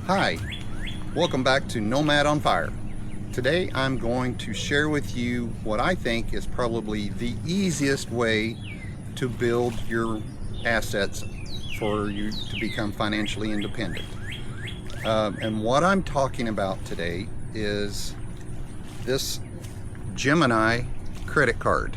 Hi, welcome back to Nomad on Fire. Today I'm going to share with you what I think is probably the easiest way to build your assets for you to become financially independent. And what I'm talking about today is this Gemini credit card.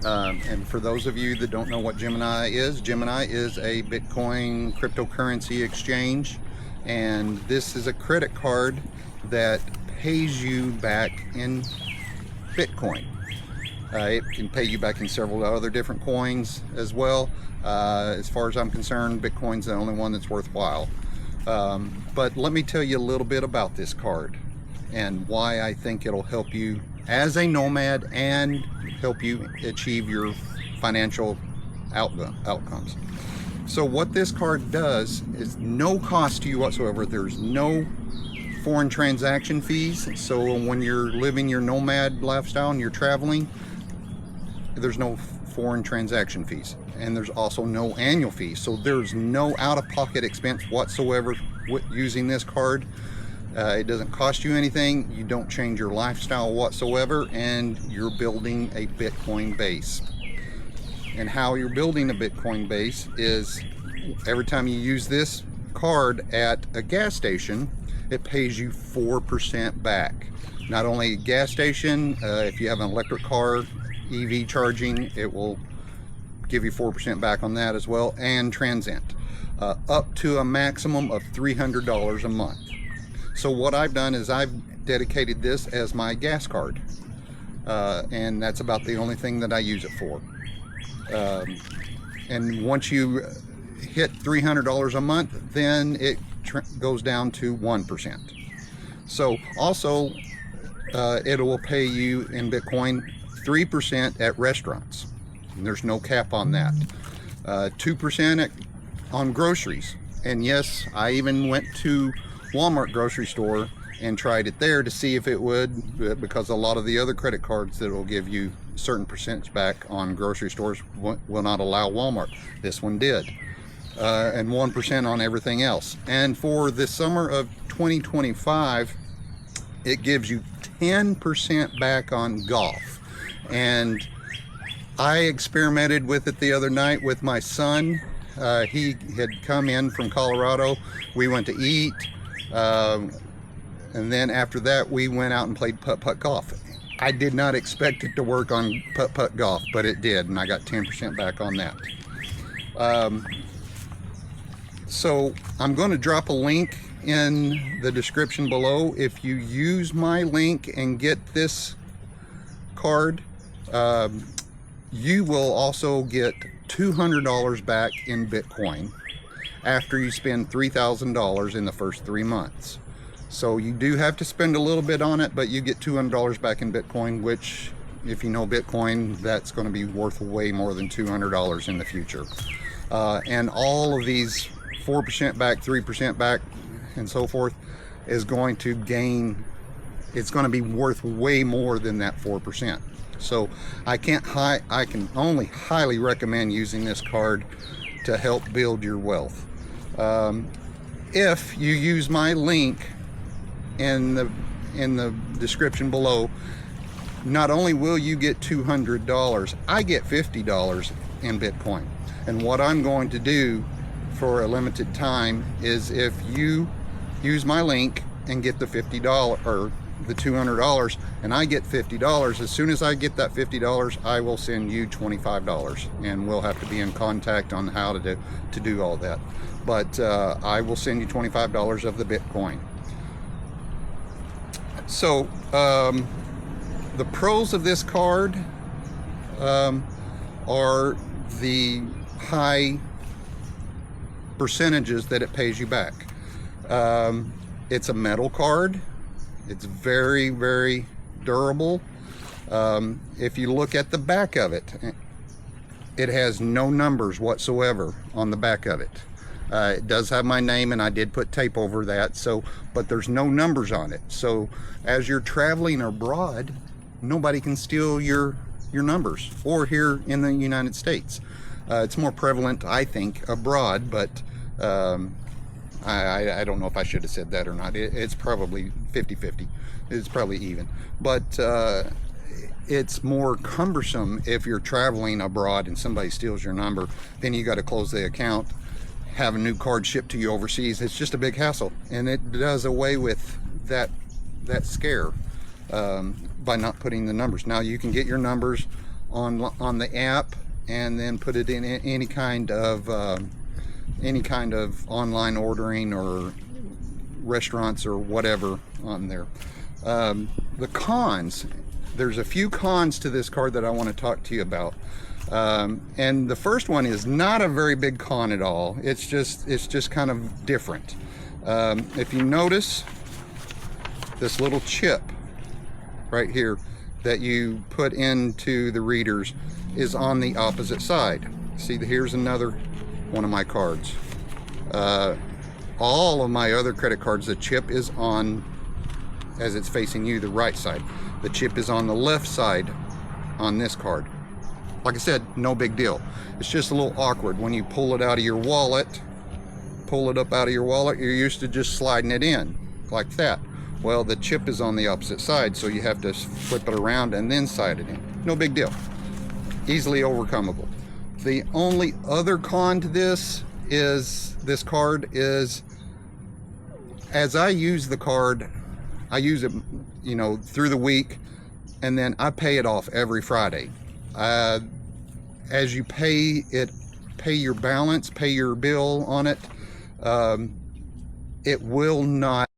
And for those of you that don't know what Gemini is a Bitcoin cryptocurrency exchange, and this is a credit card that pays you back in Bitcoin. It can pay you back in several other different coins as well. As far as I'm concerned, Bitcoin's the only one that's worthwhile. But let me tell you a little bit about this card and why I think it'll help you as a nomad and help you achieve your financial outcomes. So what this card does is no cost to you whatsoever. There's no foreign transaction fees. So when you're living your nomad lifestyle and you're traveling, there's no foreign transaction fees, and there's also no annual fees. So there's no out-of-pocket expense whatsoever with using this card. It doesn't cost you anything. You don't change your lifestyle whatsoever, and you're building a Bitcoin base. And how you're building a Bitcoin base is every time you use this card at a gas station, it pays you 4% back. Not only a gas station, if you have an electric car, EV charging, it will give you 4% back on that as well, and Transient, up to a maximum of $300 a month. So what I've done is I've dedicated this as my gas card, and that's about the only thing that I use it for. And once you hit $300 a month, then it goes down to 1%. So also it will pay you in Bitcoin 3% at restaurants, and there's no cap on that. 2% on groceries, and yes, I even went to Walmart grocery store and tried it there to see if it would, because a lot of the other credit cards that will give you certain percentage back on grocery stores will not allow Walmart. This one did, and 1% on everything else. And for the summer of 2025, it gives you 10% back on golf. And I experimented with it the other night with my son. He had come in from Colorado. We went to eat. And then after that, we went out and played putt-putt golf. I did not expect it to work on putt-putt golf, but it did, and I got 10% back on that. So I'm going to drop a link in the description below. If you use my link and get this card, you will also get $200 back in Bitcoin after you spend $3,000 in the first 3 months. So you do have to spend a little bit on it, but you get $200 back in Bitcoin, which, if you know Bitcoin, that's going to be worth way more than $200 in the future. And all of these 4% back, 3% back, and so forth is going to gain, it's going to be worth way more than that 4%. So I can only highly recommend using this card to help build your wealth. If you use my link in the description below, not only will you get $200, I get $50 in Bitcoin. And what I'm going to do for a limited time is, if you use my link and get the $50 or the $200 and I get $50, as soon as I get that $50, I will send you $25, and we'll have to be in contact on how to do all that. But I will send you $25 of the Bitcoin. So the pros of this card are the high percentages that it pays you back. It's a metal card. It's very, very durable. If you look at the back of it, it has no numbers whatsoever on the back of it. It does have my name, and I did put tape over that, so, but there's no numbers on it. So as you're traveling abroad, nobody can steal your numbers, or here in the United States. It's more prevalent, I think, abroad, but I don't know if I should have said that or not. It's probably 50-50. It's probably even. But it's more cumbersome if you're traveling abroad and somebody steals your number. Then you got to close the account, have a new card shipped to you overseas. It's just a big hassle, and it does away with that scare by not putting the numbers. Now you can get your numbers on the app and then put it in any kind of online ordering or restaurants or whatever on there. The cons, there's a few cons to this card that I want to talk to you about. And the first one is not a very big con at all. It's just kind of different. If you notice, this little chip right here that you put into the readers is on the opposite side. See, here's another one of my cards. All of my other credit cards, the chip is on, as it's facing you, the right side. The chip is on the left side on this card. Like I said, no big deal. It's just a little awkward when you pull it out of your wallet, pull it up out of your wallet. You're used to just sliding it in like that. Well, the chip is on the opposite side, so you have to flip it around and then slide it in. No big deal. Easily overcomable. The only other con to this card is, as I use the card, I use it, you know, through the week, and then I pay it off every Friday. As you pay your balance, pay your bill on it, it will not,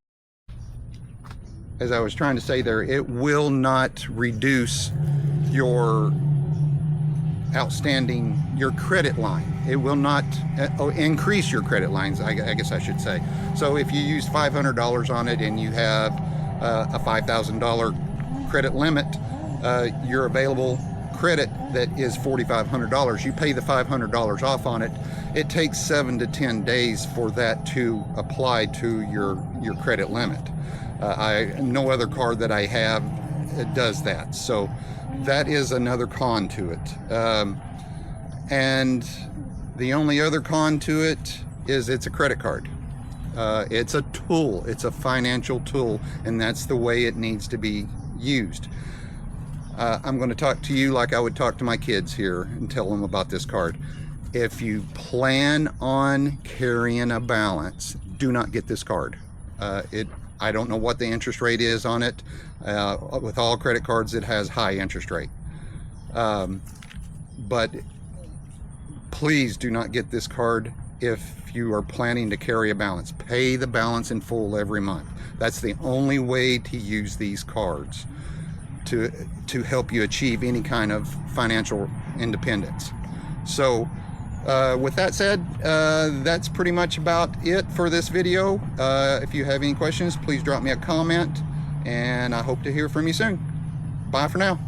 as I was trying to say there, it will not reduce your outstanding, your credit line. It will not increase your credit lines, I guess I should say. So if you use $500 on it and you have a $5,000 credit limit, your available credit that is $4,500, you pay the $500 off on it. It takes 7 to 10 days for that to apply to your credit limit. No other card that I have does that. So that is another con to it. And the only other con to it is it's a credit card. It's a tool, it's a financial tool, and that's the way it needs to be used. I'm going to talk to you like I would talk to my kids here and tell them about this card. If you plan on carrying a balance, do not get this card. I don't know what the interest rate is on it. With all credit cards, it has high interest rate. But please do not get this card if you are planning to carry a balance. Pay the balance in full every month. That's the only way to use these cards to help you achieve any kind of financial independence. So with that said, that's pretty much about it for this video. If you have any questions, please drop me a comment, and I hope to hear from you soon. Bye for now.